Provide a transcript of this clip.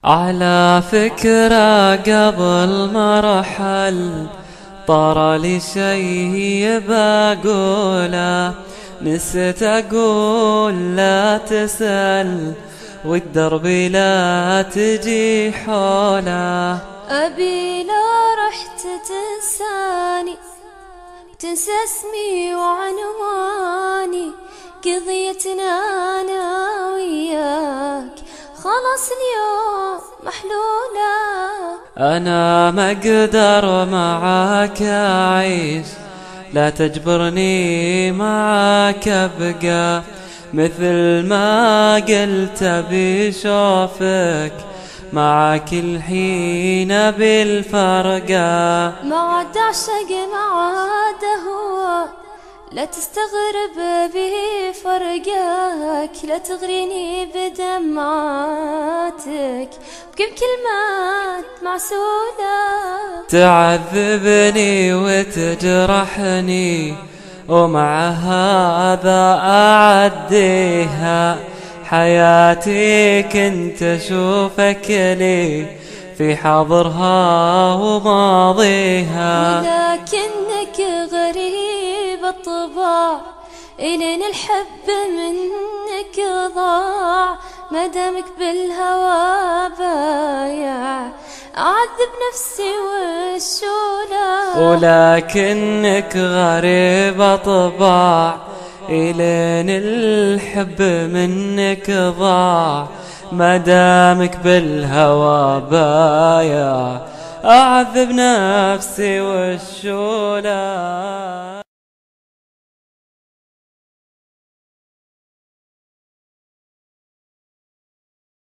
على فكرة قبل ما رحل طار لي شي بقوله، نسيت أقول لا تسأل والدرب لا تجي حوله. أبي لو رحت تنساني تنسى اسمي وعنواني، قضيتنا أنا وياك خلاص اليوم محلولة. أنا ما أقدر معاك أعيش، لا تجبرني معاك أبقى، مثل ما قلت بشوفك معاك الحين بالفرقة. ما عاد أعشق ما عاد هو، لا تستغرب بفرقك، لا تغريني بدمعاتك بكم كلمات معسولة. تعذبني وتجرحني ومع هذا أعديها، حياتي كنت أشوفك لي في حاضرها وماضيها. ولكنك غريب الطباع، إلين الحب منك ضاع، ما دامك بالهوى بايع أعذب نفسي والشولة. ولكنك غريب طباع، إلين الحب منك ضاع، ما دامك بالهوى بايع أعذب نفسي والشولة.